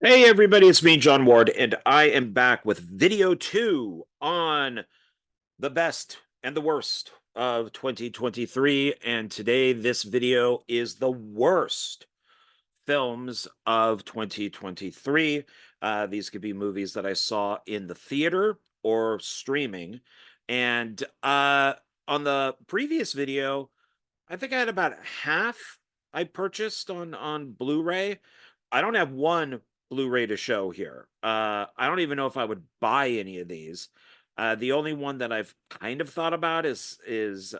Hey everybody, it's me, John Ward, and I am back with video two on the best and the worst of 2023. And today, this video is the worst films of 2023. These could be movies that I saw in the theater or streaming. And on the previous video, I think I had about half I purchased on Blu-ray. I don't have one Blu-ray to show here. I don't even know if I would buy any of these. The only one that I've kind of thought about is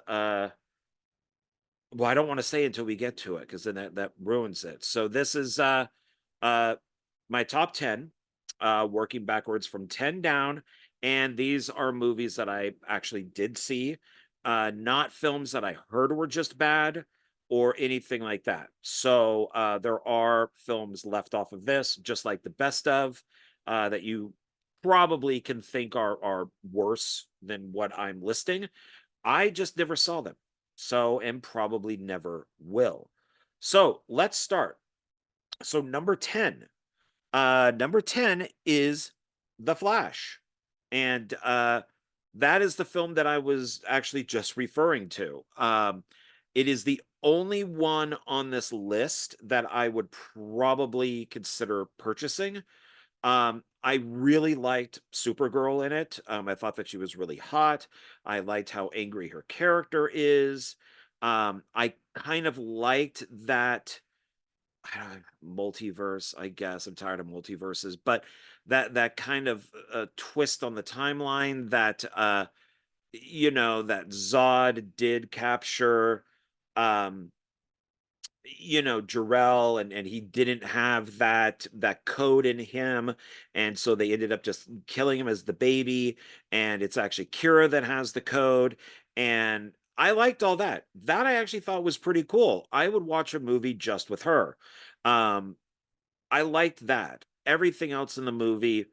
well, I don't want to say until we get to it because then that ruins it. So this is uh my top 10, working backwards from 10 down, and these are movies that I actually did see, not films that I heard were just bad or anything like that. So there are films left off of this, just like the best of, that you probably can think are worse than what I'm listing. I just never saw them, so and probably never will. So let's start. So number 10 is The Flash. And that is the film that I was actually just referring to. It is the only one on this list that I would probably consider purchasing. I really liked Supergirl in it. I thought that she was really hot. I liked how angry her character is. I kind of liked that, I don't multiverse, I guess. I'm tired of multiverses, but that kind of twist on the timeline that that Zod did capture um Jarrell, and he didn't have that code in him, and so they ended up just killing him as the baby, and it's actually Kira that has the code. And I liked all that. That I actually thought was pretty cool. I would watch a movie just with her. um I liked that. Everything else in the movie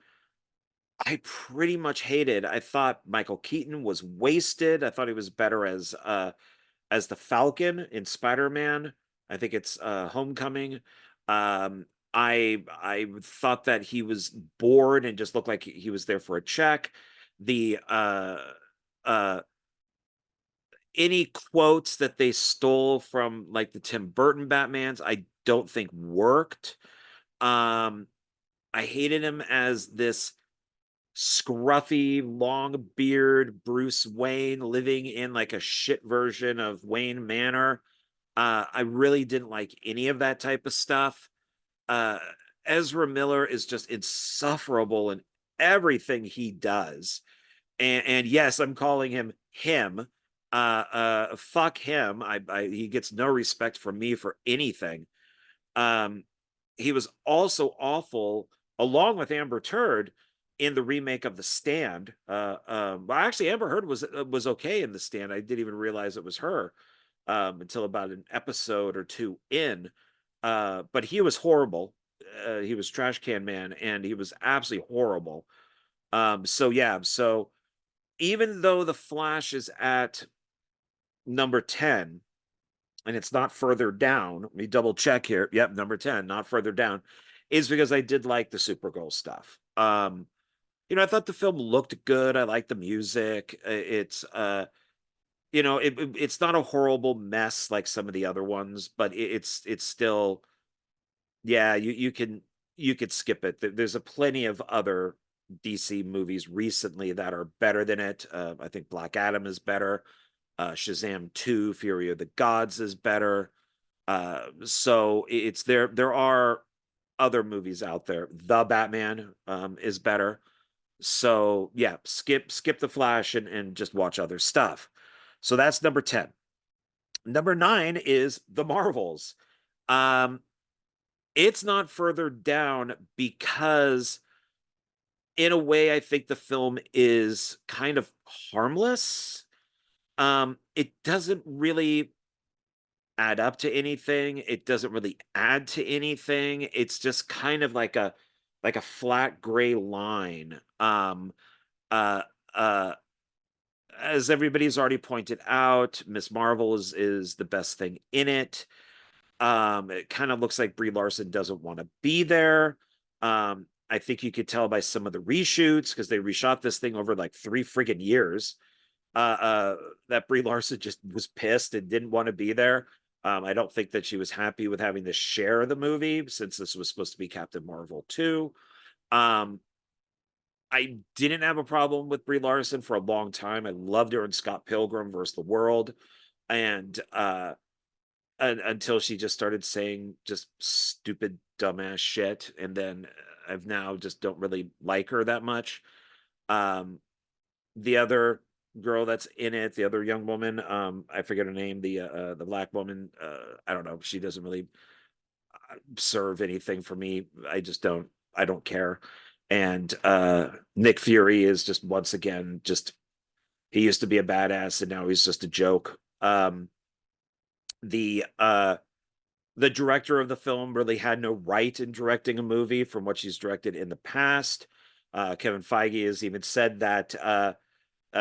I pretty much hated. I thought Michael Keaton was wasted. I thought he was better as the Falcon in Spider-Man. I think it's Homecoming. Um, I thought that he was bored and just looked like he was there for a check. The uh any quotes that they stole from like the Tim Burton Batmans, I don't think worked. Um, I hated him as this scruffy, long beard Bruce Wayne living in like a shit version of Wayne Manor. I really didn't like any of that type of stuff. Uh, Ezra Miller is just insufferable in everything he does. And yes, I'm calling him him. Fuck him. He gets no respect from me for anything. Um, he was also awful, along with Amber Turd, in the remake of The Stand. Well, actually, Amber Heard was okay in The Stand. I didn't even realize it was her until about an episode or two in. But he was horrible. He was Trash Can Man, and he was absolutely horrible. So yeah, so even though The Flash is at number 10, and it's not further down. Let me double check here. Yep, number 10, not further down, is because I did like the Supergirl stuff. I thought the film looked good. I liked the music. It's it's not a horrible mess like some of the other ones, but it's still, yeah, you could skip it. There's a plenty of other DC movies recently that are better than it. I think Black Adam is better. Shazam 2, Fury of the Gods is better. So it's there are other movies out there. The Batman is better. So yeah, skip the Flash and just watch other stuff. So that's number 10. Number 9 is The Marvels. Um, it's not further down because in a way I think the film is kind of harmless. It doesn't really add up to anything. It doesn't really add to anything. It's just kind of like a flat gray line. Uh uh as everybody's already pointed out, Miss Marvel is the best thing in it. It kind of looks like Brie Larson doesn't want to be there. I think you could tell by some of the reshoots because they reshot this thing over like 3 friggin' years. That Brie Larson just was pissed and didn't want to be there. I don't think that she was happy with having to share the movie since this was supposed to be Captain Marvel 2. Um, I didn't have a problem with Brie Larson for a long time. I loved her in Scott Pilgrim versus the World, and until she just started saying just stupid, dumbass shit, and then I've now just don't really like her that much. Um, the other girl that's in it, the other young woman, I forget her name, the black woman, I don't know, she doesn't really serve anything for me. I don't care. And Nick Fury is just once again just he used to be a badass and now he's just a joke. The the director of the film really had no right in directing a movie from what she's directed in the past. Kevin Feige has even said that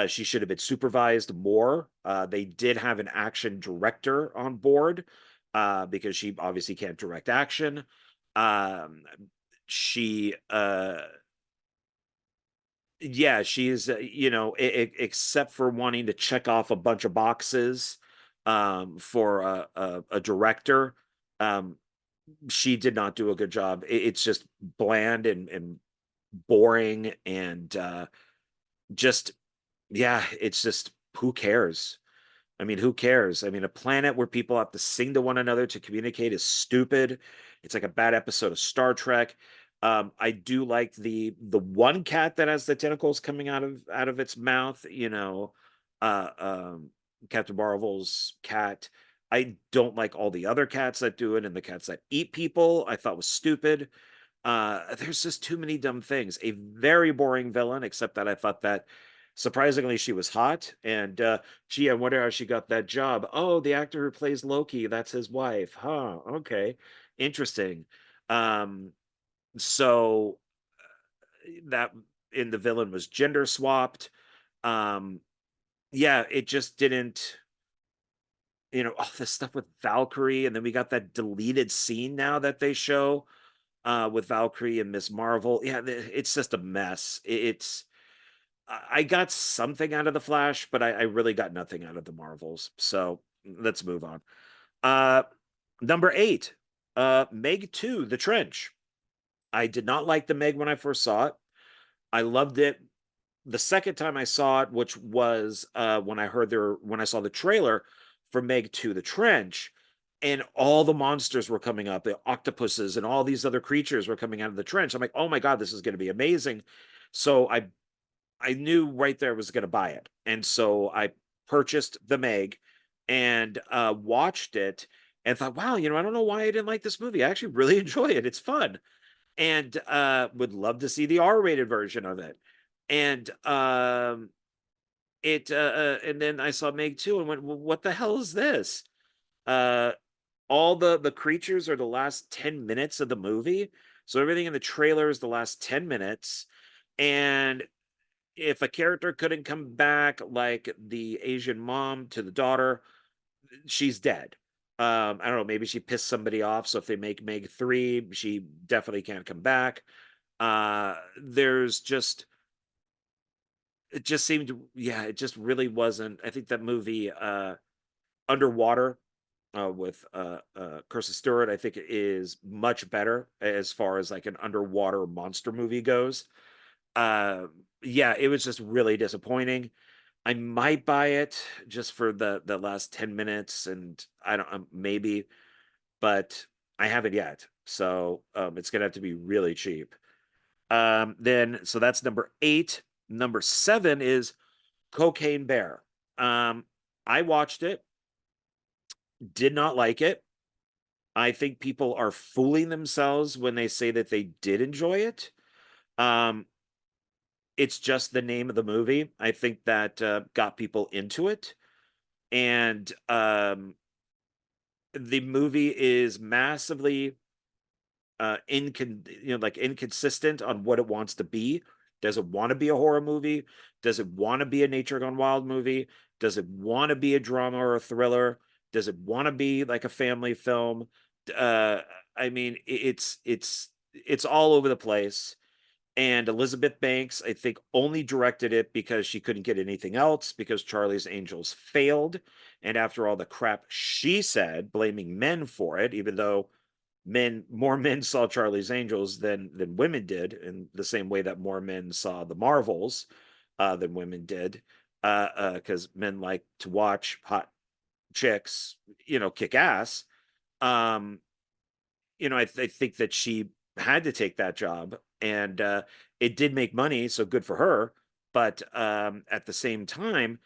she should have been supervised more. They did have an action director on board because she obviously can't direct action. Um, she, yeah, she's, except for wanting to check off a bunch of boxes for a director, um, she did not do a good job. It's just bland and boring and just yeah, it's just who cares? I mean, who cares? I mean, a planet where people have to sing to one another to communicate is stupid. It's like a bad episode of Star Trek. I do like the one cat that has the tentacles coming out of its mouth, uh Captain Marvel's cat. I don't like all the other cats that do it and the cats that eat people. I thought was stupid. There's just too many dumb things. A very boring villain, except that I thought that surprisingly she was hot. And gee, I wonder how she got that job. Oh, the actor who plays Loki, that's his wife. Huh. Okay. Interesting. Um, so that in the villain was gender swapped. Um, yeah, it just didn't, all this stuff with Valkyrie, and then we got that deleted scene now that they show with Valkyrie and Miss Marvel. Yeah, it's just a mess. It's I got something out of the Flash, but I really got nothing out of the Marvels. So let's move on. Uh, number 8, Meg 2, The Trench. I did not like the Meg when I first saw it. I loved it the second time I saw it, which was when I saw the trailer for Meg 2, The Trench, and all the monsters were coming up, the octopuses and all these other creatures were coming out of the trench. I'm like, oh my God, this is going to be amazing. So I knew right there I was going to buy it. And so I purchased the Meg and watched it and thought, wow, I don't know why I didn't like this movie. I actually really enjoy it. It's fun. And would love to see the R-rated version of it. And and then I saw Meg 2 and went, well, what the hell is this? Uh all the creatures are the last 10 minutes of the movie. So everything in the trailer is the last 10 minutes. And if a character couldn't come back, like the Asian mom to the daughter, she's dead. I don't know, maybe she pissed somebody off. So if they make Meg 3, she definitely can't come back. There's just it just seemed yeah, it just really wasn't. I think that movie Underwater with Kirsten Stewart, I think it is much better as far as like an underwater monster movie goes. Uh, yeah, it was just really disappointing. I might buy it just for the last 10 minutes and I don't maybe, but I haven't yet. So it's gonna have to be really cheap. Then so that's number 8. Number 7 is Cocaine Bear. Um, I watched it, did not like it. I think people are fooling themselves when they say that they did enjoy it. Um, it's just the name of the movie. I think that got people into it. And the movie is massively like inconsistent on what it wants to be. Does it want to be a horror movie? Does it want to be a Nature Gone Wild movie? Does it want to be a drama or a thriller? Does it want to be like a family film? Uh, I mean, it's it's all over the place. And Elizabeth Banks, I think, only directed it because she couldn't get anything else because Charlie's Angels failed. And after all the crap she said, blaming men for it, even though more men saw Charlie's Angels than women did, in the same way that more men saw the Marvels than women did, because men like to watch hot chicks, kick ass. Um, I think that she had to take that job, and it did make money, so good for her. But at the same time,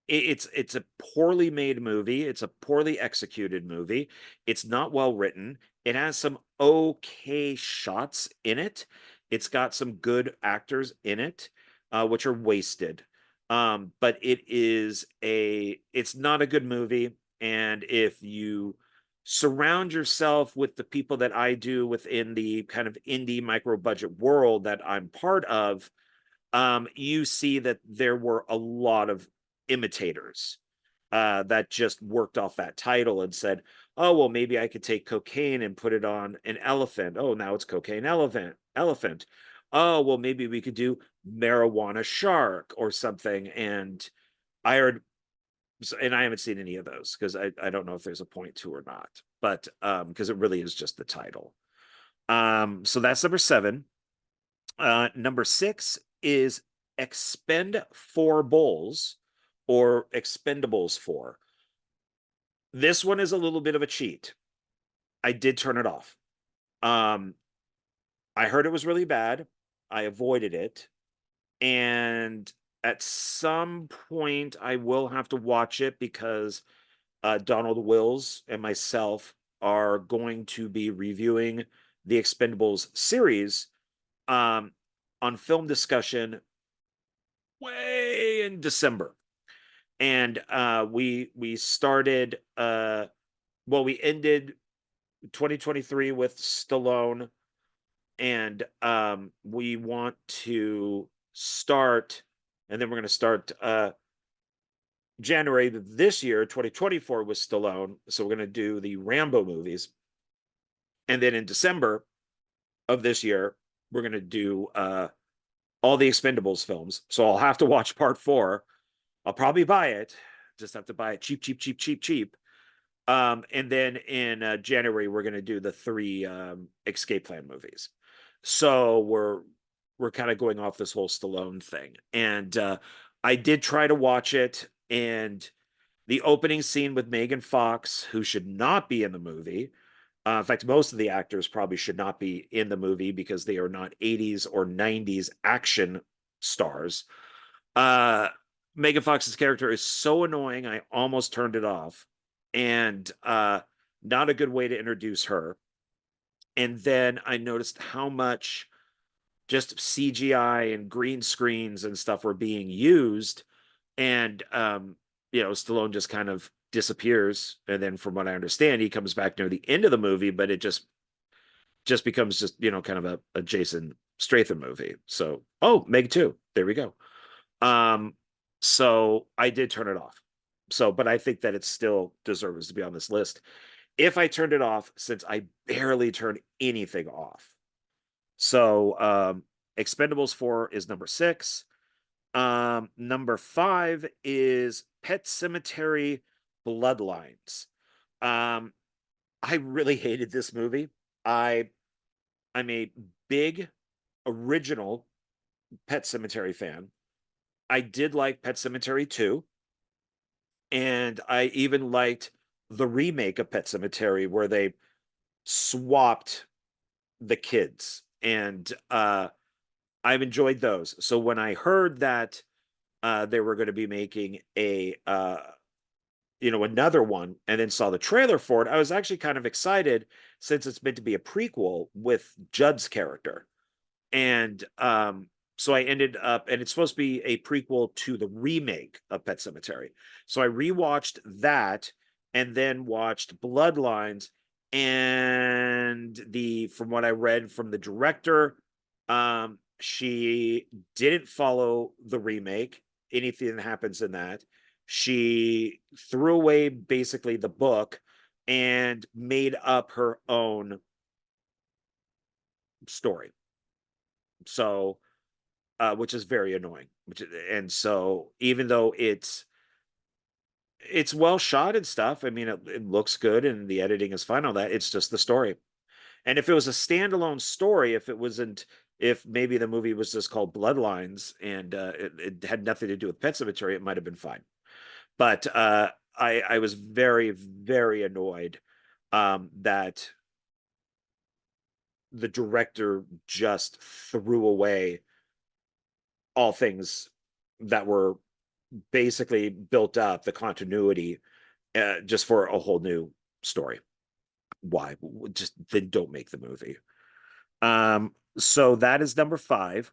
it's a poorly made movie. It's a poorly executed movie. It's not well written. It has some okay shots in it. It's got some good actors in it, which are wasted. But it's not a good movie. And if you surround yourself with the people that I do within the kind of indie micro budget world that I'm part of, you see that there were a lot of imitators that just worked off that title and said, oh, well, maybe I could take cocaine and put it on an elephant. Oh, now it's cocaine elephant. Oh, well, maybe we could do marijuana shark or something. And I heard, and I haven't seen any of those because I don't know if there's a point to or not, but because it really is just the title. So that's number 7. Number 6 is Expend 4 Bulls or Expendables 4. This one is a little bit of a cheat. I did turn it off. I heard it was really bad. I avoided it. And at some point, I will have to watch it because Donald Wills and myself are going to be reviewing the Expendables series on film discussion way in December. And we started we ended 2023 with Stallone, and we want to start, and then we're going to start January this year, 2024, with Stallone. So we're going to do the Rambo movies, and then in December of this year, we're going to do all the Expendables films. So I'll have to watch part 4. I'll probably buy it. Just have to buy it cheap. And then in January, we're going to do the 3 Escape Plan movies. So we're kind of going off this whole Stallone thing. And I did try to watch it, and the opening scene with Megan Fox, who should not be in the movie. In fact, most of the actors probably should not be in the movie because they are not 80s or 90s action stars. Megan Fox's character is so annoying, I almost turned it off. And not a good way to introduce her. And then I noticed how much just CGI and green screens and stuff were being used. And Stallone just kind of disappears. And then from what I understand, he comes back near the end of the movie, but it just becomes just, kind of a Jason Statham movie. So, Meg 2. There we go. So I did turn it off. So, but I think that it still deserves to be on this list. If I turned it off, since I barely turn anything off. So, Expendables 4 is number 6. Number 5 is Pet Sematary Bloodlines. I really hated this movie. I'm a big original Pet Sematary fan. I did like Pet Sematary 2. And I even liked the remake of Pet Sematary where they swapped the kids. And I've enjoyed those. So when I heard that they were going to be making another one, and then saw the trailer for it, I was actually kind of excited since it's meant to be a prequel with Judd's character. And so I ended up, and it's supposed to be a prequel to the remake of Pet Sematary. So I rewatched that and then watched Bloodlines. And from what I read from the director, she didn't follow the remake, anything that happens in that. She threw away basically the book and made up her own story. So, which is very annoying. And so even though it's well shot and stuff, I mean, it looks good and the editing is fine, all that. It's just the story. And if it was a standalone story, if maybe the movie was just called Bloodlines and it had nothing to do with Pet Cemetery, it might have been fine. But I was very, very annoyed that the director just threw away all things that were basically built up, the continuity, just for a whole new story. Why? Just then don't make the movie. So that is number 5.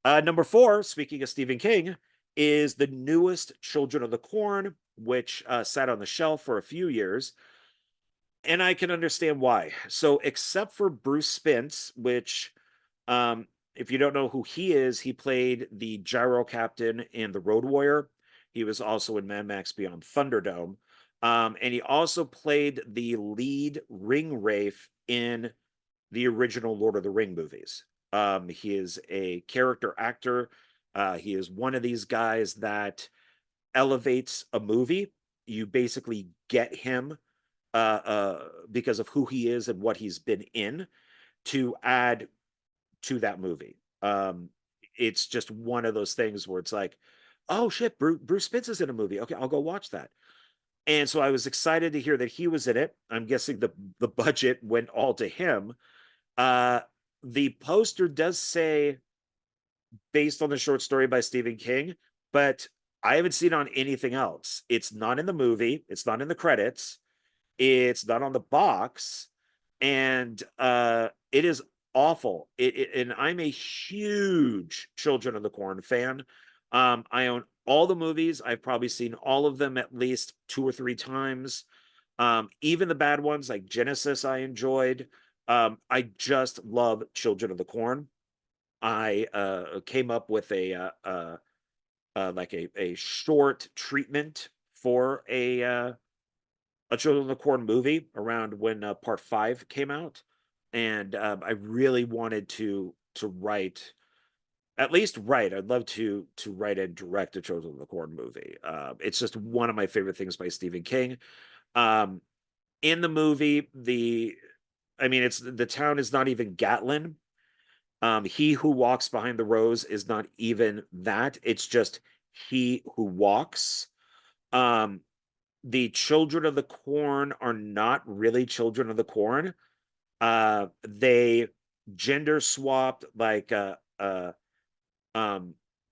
Number 4, speaking of Stephen King, is the newest Children of the Corn, which sat on the shelf for a few years. And I can understand why. So, except for Bruce Spence, which, if you don't know who he is, he played the gyro captain in The Road Warrior. He was also in Mad Max Beyond Thunderdome. And he also played the lead ring wraith in the original Lord of the Ring movies. He is a character actor. He is one of these guys that elevates a movie. You basically get him because of who he is and what he's been in to add to that movie. It's just one of those things where it's like, oh shit, Bruce Spence is in a movie. Okay, I'll go watch that. And so I was excited to hear that he was in it. I'm guessing the budget went all to him. The poster does say based on the short story by Stephen King, but I haven't seen it on anything else. It's not in the movie. It's not in the credits. It's not on the box, and it is awful. And I'm a huge Children of the Corn fan. I own all the movies. I've probably seen all of them at least 2 or 3 times. Even the bad ones like Genesis, I enjoyed. I just love Children of the Corn. I came up with like a short treatment for a Children of the Corn movie around when part 5 came out, and I really wanted to write, at least write. I'd love to write and direct a Children of the Corn movie. It's just one of my favorite things by Stephen King. Um, in the movie, I mean, it's the town is not even Gatlin. He who walks behind the rose is not even that. It's just he who walks. Um, the Children of the Corn are not really Children of the Corn. They gender swapped like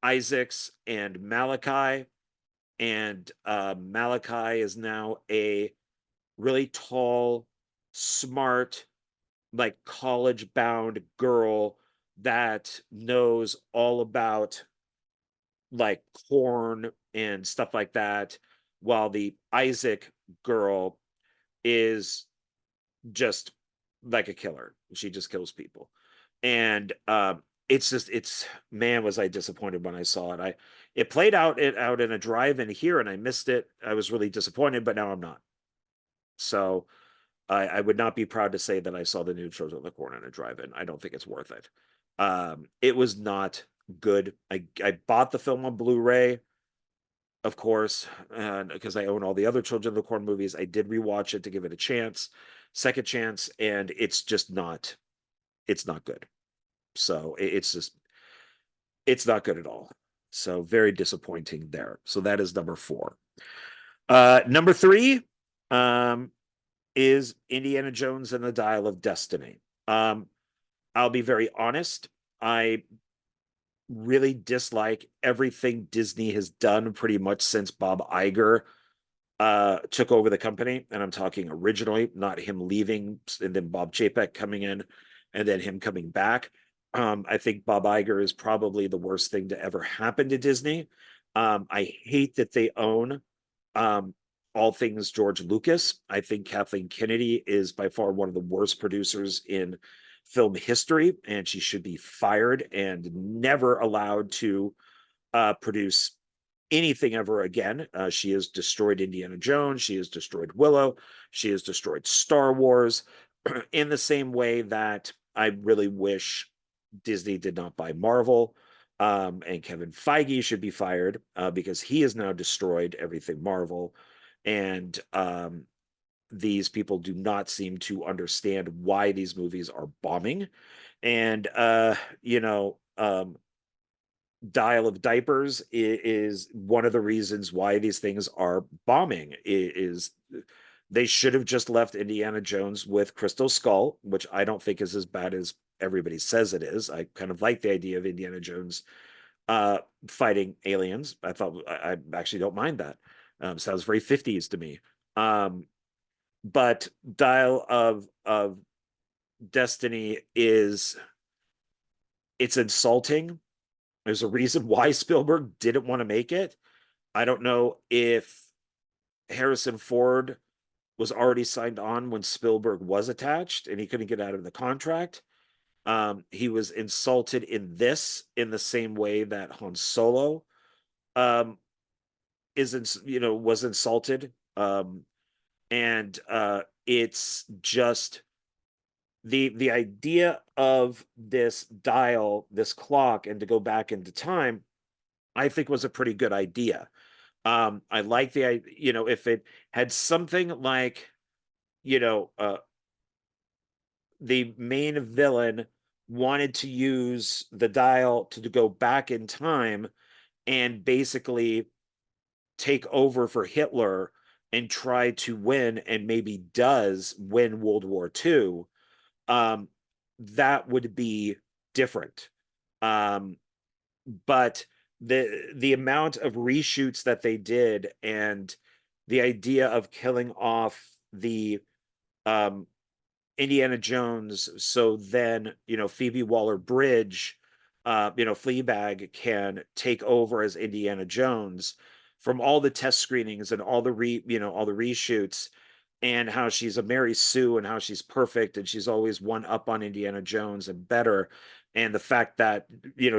Isaacs and Malachi, and Malachi is now a really tall, smart, like college bound girl that knows all about like corn and stuff like that, while the Isaac girl is just like a killer. She just kills people. And it's man, was I disappointed when I saw it. It played out in a drive-in here and I missed it. I was really disappointed, but now I'm not. So I would not be proud to say that I saw the new Children of the Corn in a drive-in. I don't think it's worth it. It was not good. I bought the film on Blu-ray, of course, because I own all the other Children of the Corn movies. I did rewatch it to give it a chance, second chance, and it's just not. It's not good. So it's not good at all. So very disappointing there. So that is number 4. Number 3, is Indiana Jones and the Dial of Destiny. I'll be very honest. I really dislike everything Disney has done pretty much since Bob Iger took over the company. And I'm talking originally, not him leaving and then Bob Chapek coming in and then him coming back. I think Bob Iger is probably the worst thing to ever happen to Disney. I hate that they own all things George Lucas. I think Kathleen Kennedy is by far one of the worst producers in film history, and she should be fired and never allowed to produce anything ever again. She has destroyed Indiana Jones. She has destroyed Willow. She has destroyed Star Wars in the same way that I really wish Disney did not buy Marvel. And Kevin Feige should be fired because he has now destroyed everything Marvel. And these people do not seem to understand why these movies are bombing. And Dial of Diapers is one of the reasons why these things are bombing. Is they should have just left Indiana Jones with Crystal Skull, which I don't think is as bad as everybody says it is. I kind of like the idea of Indiana Jones uh, fighting aliens. I actually don't mind that. Sounds very 50s to me. But Dial of Destiny is it's insulting. There's a reason why Spielberg didn't want to make it. I don't know if Harrison Ford was already signed on when Spielberg was attached and he couldn't get out of the contract. He was insulted in this in the same way that Han Solo um, was insulted. And it's just the idea of this dial, this clock, and to go back into time, I think was a pretty good idea. I like if it had something like, you know, uh, the main villain wanted to use the dial to go back in time and basically take over for Hitler and try to win, and maybe does win World War II, um, that would be different. Um, but the amount of reshoots that they did and the idea of killing off the um, Indiana Jones, so then Phoebe Waller-Bridge, Fleabag can take over as Indiana Jones from all the test screenings and all the reshoots, and how she's a Mary Sue and how she's perfect and she's always one up on Indiana Jones and better. And the fact that,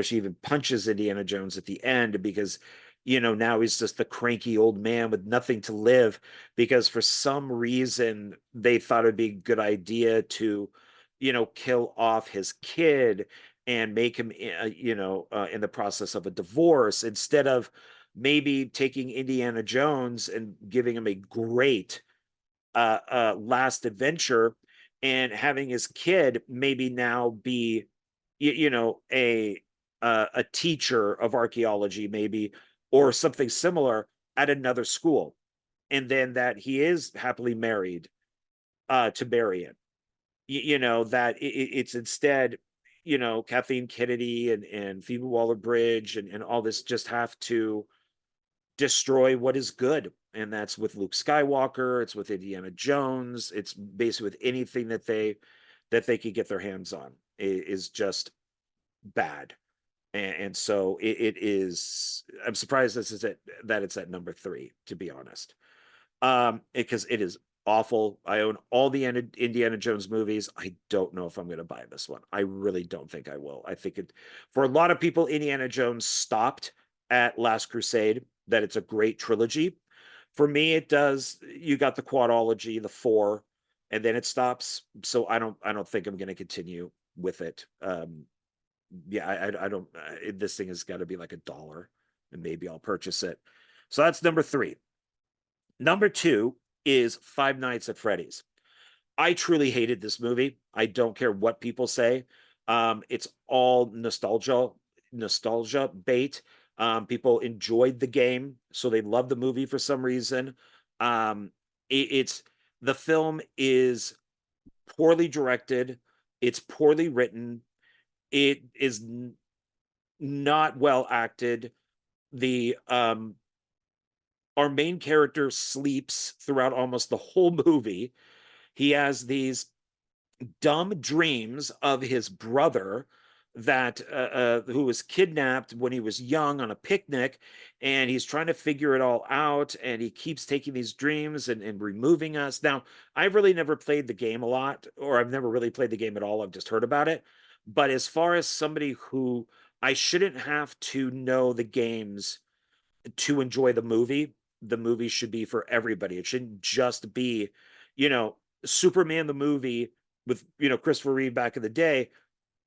she even punches Indiana Jones at the end because, now he's just the cranky old man with nothing to live, because for some reason they thought it'd be a good idea to, kill off his kid and make him, in the process of a divorce, instead of maybe taking Indiana Jones and giving him a great last adventure and having his kid maybe now be a teacher of archaeology, maybe, or something similar at another school, and then that he is happily married to Marion. That it's instead, Kathleen Kennedy and Phoebe Waller-Bridge and all this just have to destroy what is good. And that's with Luke Skywalker, it's with Indiana Jones, it's basically with anything that they could get their hands on is just bad. And so it is. I'm surprised that it's at number 3, to be honest. Because it is awful. I own all the Indiana Jones movies. I don't know if I'm going to buy this one. I really don't think I will. I think for a lot of people, Indiana Jones stopped at Last Crusade, that it's a great trilogy. For me, it does. You got the quadology, the 4, and then it stops. So I don't think I'm going to continue with it. Yeah, I don't. This thing has got to be like $1, and maybe I'll purchase it. So that's number 3. Number 2 is Five Nights at Freddy's. I truly hated this movie. I don't care what people say. It's all nostalgia bait. People enjoyed the game, so they love the movie for some reason. It's the film is poorly directed. It's poorly written. It is not well acted. The Our main character sleeps throughout almost the whole movie. He has these dumb dreams of his brother that who was kidnapped when he was young on a picnic, and he's trying to figure it all out, and he keeps taking these dreams and removing us. Now, I've really never played the game a lot, or I've never really played the game at all. I've just heard about it. But as far as somebody who, I shouldn't have to know the games to enjoy the movie should be for everybody. It shouldn't just be, Superman the movie with Christopher Reeve back in the day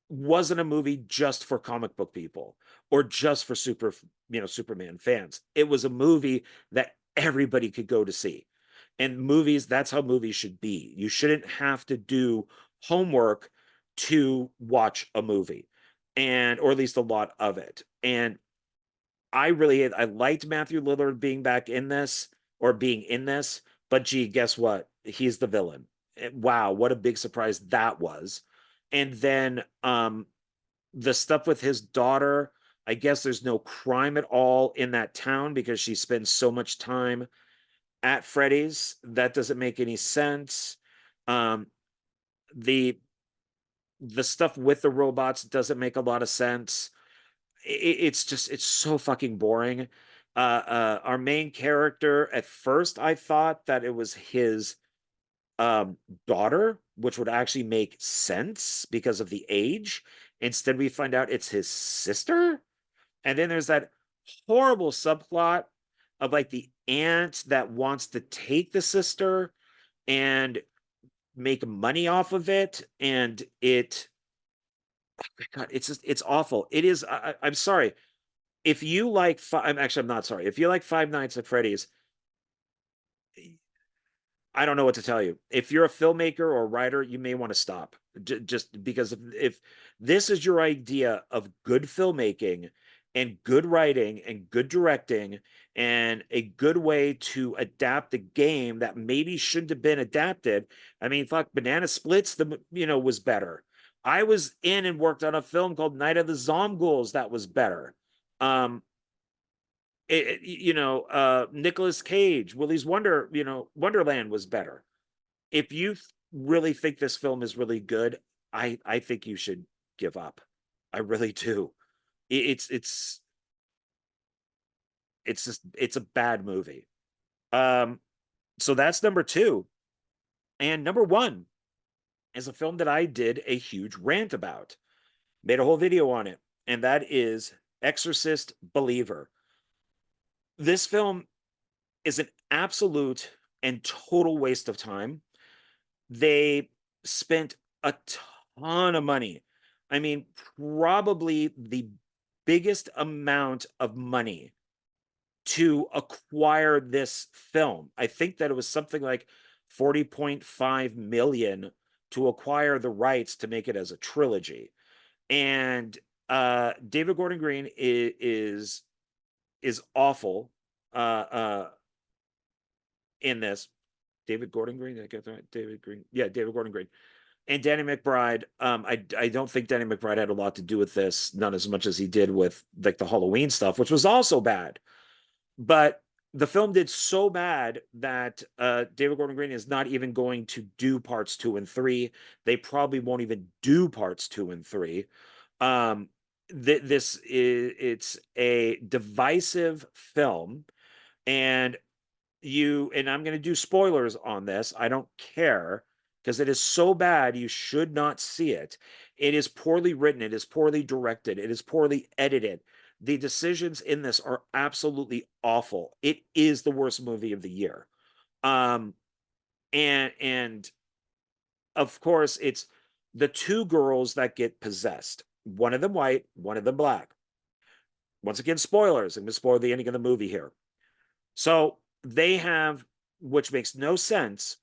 wasn't a movie just for comic book people or just for Superman fans. It was a movie that everybody could go to see. And movies, that's how movies should be. You shouldn't have to do homework to watch a movie, and or at least a lot of it. And I liked Matthew Lillard being back in this, or being in this, but gee, guess what? He's the villain. Wow, what a big surprise that was. And then the stuff with his daughter, I guess there's no crime at all in that town because she spends so much time at Freddy's. That doesn't make any sense. Um, the the stuff with the robots doesn't make a lot of sense. It's so fucking boring. Our main character, at first I thought that it was his daughter, which would actually make sense because of the age. Instead, we find out it's his sister. And then there's that horrible subplot of like the aunt that wants to take the sister and make money off of it. And oh my God, it's awful. It is. I'm sorry. If you like, I'm not sorry. If you like Five Nights at Freddy's, I don't know what to tell you. If you're a filmmaker or a writer, you may want to stop, just because if this is your idea of good filmmaking and good writing and good directing and a good way to adapt a game that maybe shouldn't have been adapted. I mean, fuck, Banana Splits, was better. I was in and worked on a film called Night of the Zomghouls that was better. Um, Nicolas Cage, Willy's Wonderland was better. If you really think this film is really good, I think you should give up. I really do. It's it's a bad movie. Um, so that's number two. And number one is a film that I did a huge rant about, made a whole video on it, and that is Exorcist Believer. This film is an absolute and total waste of time. They spent a ton of money. I mean, probably the biggest amount of money to acquire this film. I think that it was something like 40.5 million to acquire the rights to make it as a trilogy. And David Gordon Green is awful in this. David Gordon Green, did I get that? David Green. Yeah, David Gordon Green. And Danny McBride. I don't think Danny McBride had a lot to do with this, not as much as he did with like the Halloween stuff, which was also bad. But the film did so bad that David Gordon Green is not even going to do parts 2 and 3. They probably won't even do parts 2 and 3. It's a divisive film, and I'm going to do spoilers on this. I don't care because it is so bad you should not see it. It is poorly written, it is poorly directed, it is poorly edited. The decisions in this are absolutely awful. It is the worst movie of the year. And of course it's the two girls that get possessed. One of them white, one of them black. Once again, spoilers. I'm going to spoil the ending of the movie here. So they have, which makes no sense,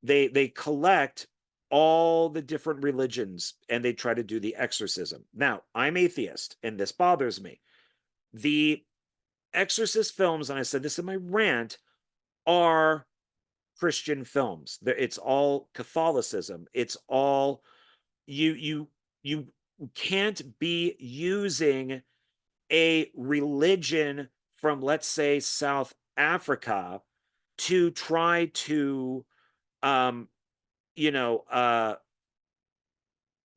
they collect all the different religions and they try to do the exorcism. Now, I'm atheist and this bothers me. The Exorcist films, and I said this in my rant, are Christian films. It's all Catholicism. It's all you can't be using a religion from, let's say, South Africa to try to you know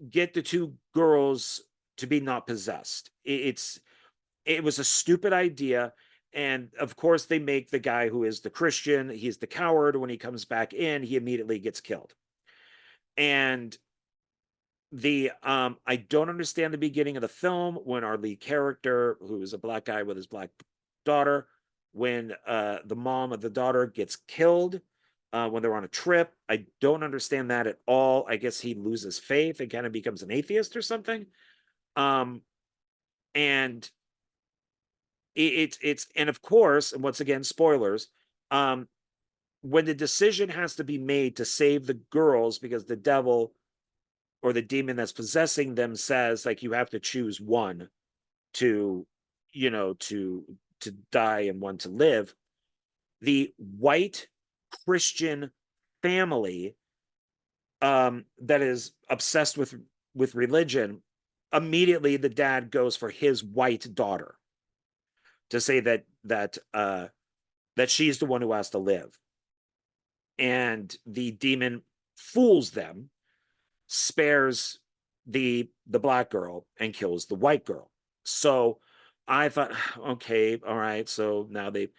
get the two girls to be not possessed. It was a stupid idea. And of course they make the guy who is the Christian, he's the coward. When he comes back in, he immediately gets killed. And the I don't understand the beginning of the film when our lead character, who is a black guy with his black daughter, when the mom of the daughter gets killed. when they're on a trip. I don't understand that at all. I guess he loses faith and kind of becomes an atheist or something. Um, and it's and of course, and once again, spoilers. Um, when the decision has to be made to save the girls because the devil or the demon that's possessing them says like you have to choose one to, you know, to die and one to live, the white Christian family that is obsessed with religion, immediately the dad goes for his white daughter to say that she's the one who has to live. And the demon fools them, spares the black girl and kills the white girl. So I thought, okay, all right. So now they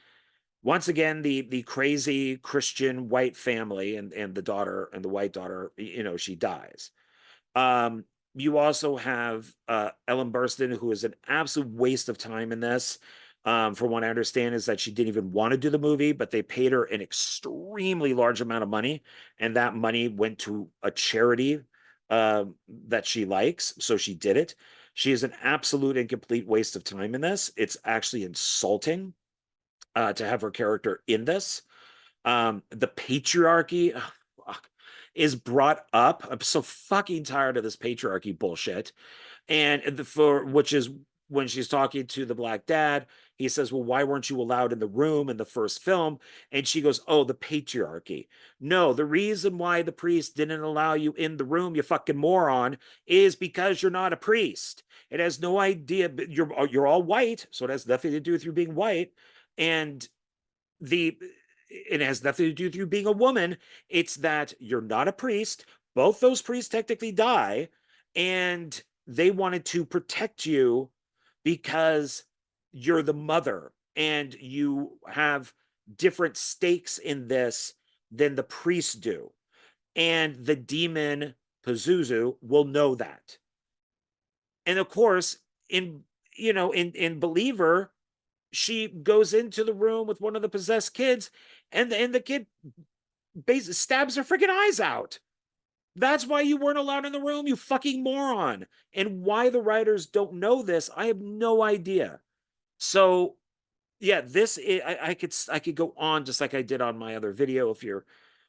once again the crazy Christian white family and the daughter and the white daughter, you know, she dies. Um, you also have Ellen Burstyn, who is an absolute waste of time in this. From what I understand, is that she didn't even want to do the movie, but they paid her an extremely large amount of money, and that money went to a charity that she likes, so she did it. She is an absolute and complete waste of time in this. It's actually insulting to have her character in this. The patriarchy, oh, fuck, is brought up. I'm so fucking tired of this patriarchy bullshit. And for which is when she's talking to the black dad, he says, well, why weren't you allowed in the room in the first film? And she goes, oh, the patriarchy. No, the reason why the priest didn't allow you in the room, you fucking moron, is because you're not a priest. It has no idea. You're all white, so it has nothing to do with you being white. And the it has nothing to do with you being a woman. It's that you're not a priest. Both those priests technically die, and they wanted to protect you because you're the mother and you have different stakes in this than the priests do. And the demon Pazuzu will know that. And of course, in in Believer, she goes into the room with one of the possessed kids, and the kid basically stabs her freaking eyes out. That's why you weren't allowed in the room, you fucking moron. And why the writers don't know this, I have no idea. So yeah, I could go on just like I did on my other video. If you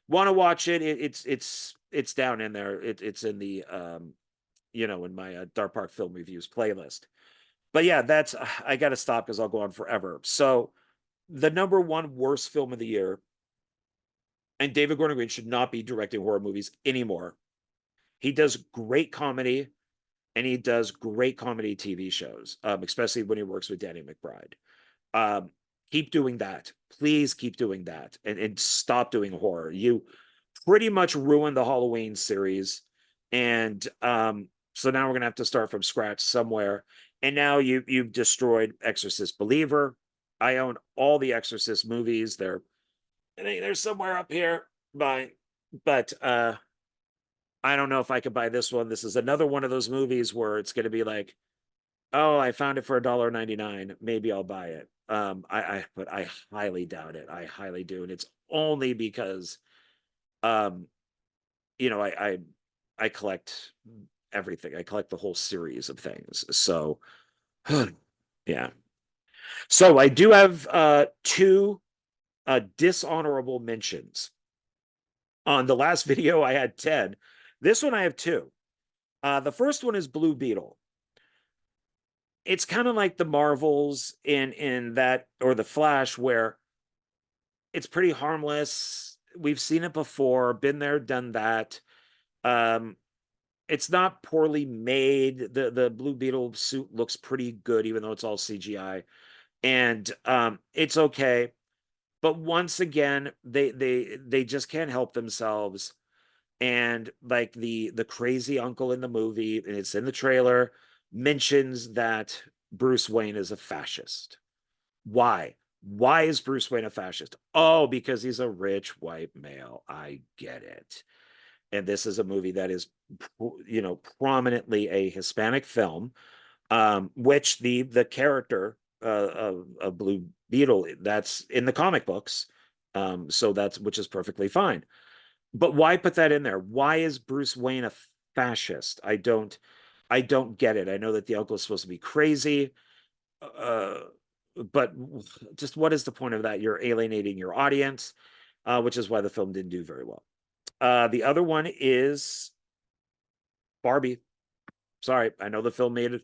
want to watch it, it's down in there. It's in the in my Dark Park Film Reviews playlist. But yeah, that's I got to stop because I'll go on forever. So the number one worst film of the year, and David Gordon Green should not be directing horror movies anymore. He does great comedy, and he does great comedy TV shows, especially when he works with Danny McBride. Um, keep doing that. Please keep doing that, and stop doing horror. You pretty much ruined the Halloween series, and so now we're gonna have to start from scratch somewhere. And now you've destroyed Exorcist Believer. I own all the Exorcist movies. They're somewhere up here, but I don't know if I could buy this one. This is another one of those movies where it's going to be like, oh, I found it for $1.99. Maybe I'll buy it. But I highly doubt it. I highly do, and it's only because, um, I collect everything. I collect the whole series of things. So, yeah. So I do have two dishonorable mentions. On the last video, I had 10. This one I have two. The first one is Blue Beetle. It's kind of like the Marvels in that, or the Flash, where it's pretty harmless. We've seen it before, been there, done that. Um, it's not poorly made. The Blue Beetle suit looks pretty good, even though it's all CGI. And it's okay. But once again, they just can't help themselves. And like the crazy uncle in the movie, and it's in the trailer, mentions that Bruce Wayne is a fascist. Why? Why is Bruce Wayne a fascist? Oh, because he's a rich white male. I get it. And this is a movie that is, prominently a Hispanic film, which the character of Blue Beetle, that's in the comic books, So that's, which is perfectly fine. But why put that in there? Why is Bruce Wayne a fascist? I don't get it. I know that the uncle is supposed to be crazy, uh, but just what is the point of that? You're alienating your audience, which is why the film didn't do very well. The other one is Barbie. Sorry, I know the film made it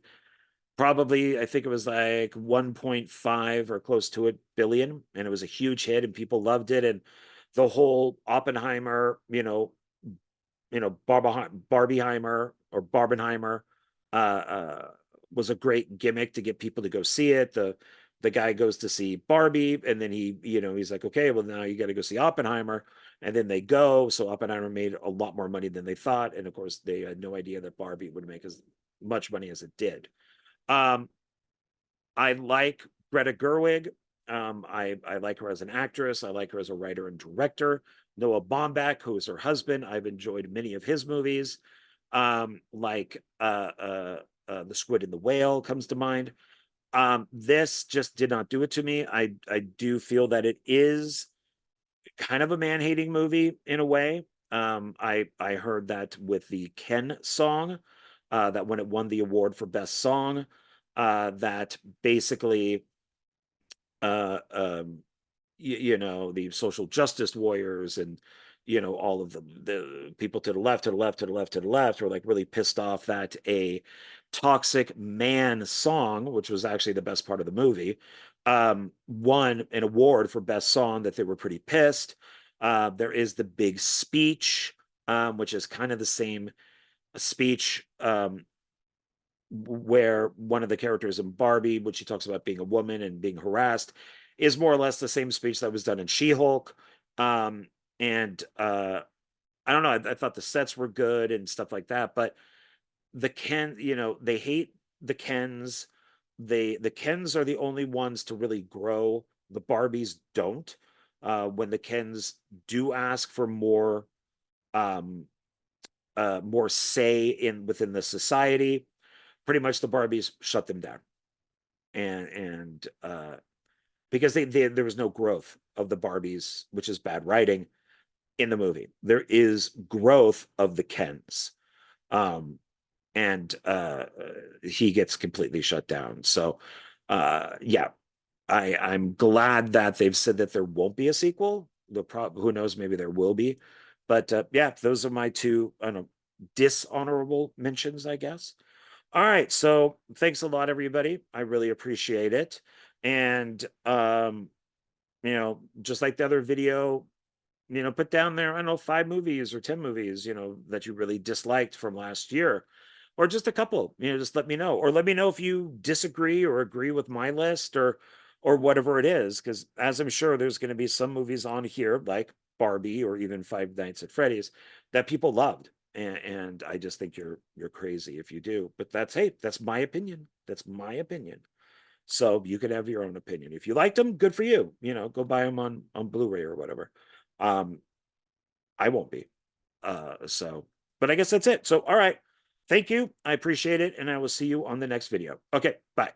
probably, I think it was like 1.5 or close to it billion, and it was a huge hit, and people loved it, and the whole Oppenheimer, Barbieheimer or Barbenheimer, uh, uh, was a great gimmick to get people to go see it. The guy goes to see Barbie, and then he's like, okay, well now you got to go see Oppenheimer, and then they go. So Oppenheimer made a lot more money than they thought, and of course they had no idea that Barbie would make as much money as it did. Um, I like Greta Gerwig. I like her as an actress. I like her as a writer and director. Noah Baumbach, who is her husband, I've enjoyed many of his movies. Like The Squid and the Whale comes to mind. This just did not do it to me. I do feel that it is kind of a man-hating movie in a way. I heard that with the Ken song, that when it won the award for best song, that basically the social justice warriors and all of the people to the left, to the left, to the left, to the left were like really pissed off that a toxic man song, which was actually the best part of the movie, won an award for best song, that they were pretty pissed. There is the big speech, which is kind of the same speech, where one of the characters in Barbie, which she talks about being a woman and being harassed, is more or less the same speech that was done in She-Hulk. And I don't know, I thought the sets were good and stuff like that, but they hate the Kens. The Kens are the only ones to really grow. The Barbies don't. When the Kens do ask for um, more say within the society, pretty much the Barbies shut them down, and because there was no growth of the Barbies, which is bad writing in the movie. There is growth of the Kens, and he gets completely shut down. So, yeah, I'm glad that they've said that there won't be a sequel. Who knows, maybe there will be, but yeah, those are my two, I don't know, dishonorable mentions, I guess. All right, so thanks a lot, everybody. I really appreciate it. And just like the other video, put down there, I don't know, 5 movies or 10 movies, that you really disliked from last year, or just a couple, just let me know, or let me know if you disagree or agree with my list, or whatever it is, because as I'm sure there's going to be some movies on here like Barbie or even Five Nights at Freddy's that people loved. And I just think you're crazy if you do. But that's my opinion. That's my opinion. So you could have your own opinion. If you liked them, good for you. Go buy them on Blu-ray or whatever. Um, I won't be. But I guess that's it. So all right. Thank you. I appreciate it. And I will see you on the next video. Okay, bye.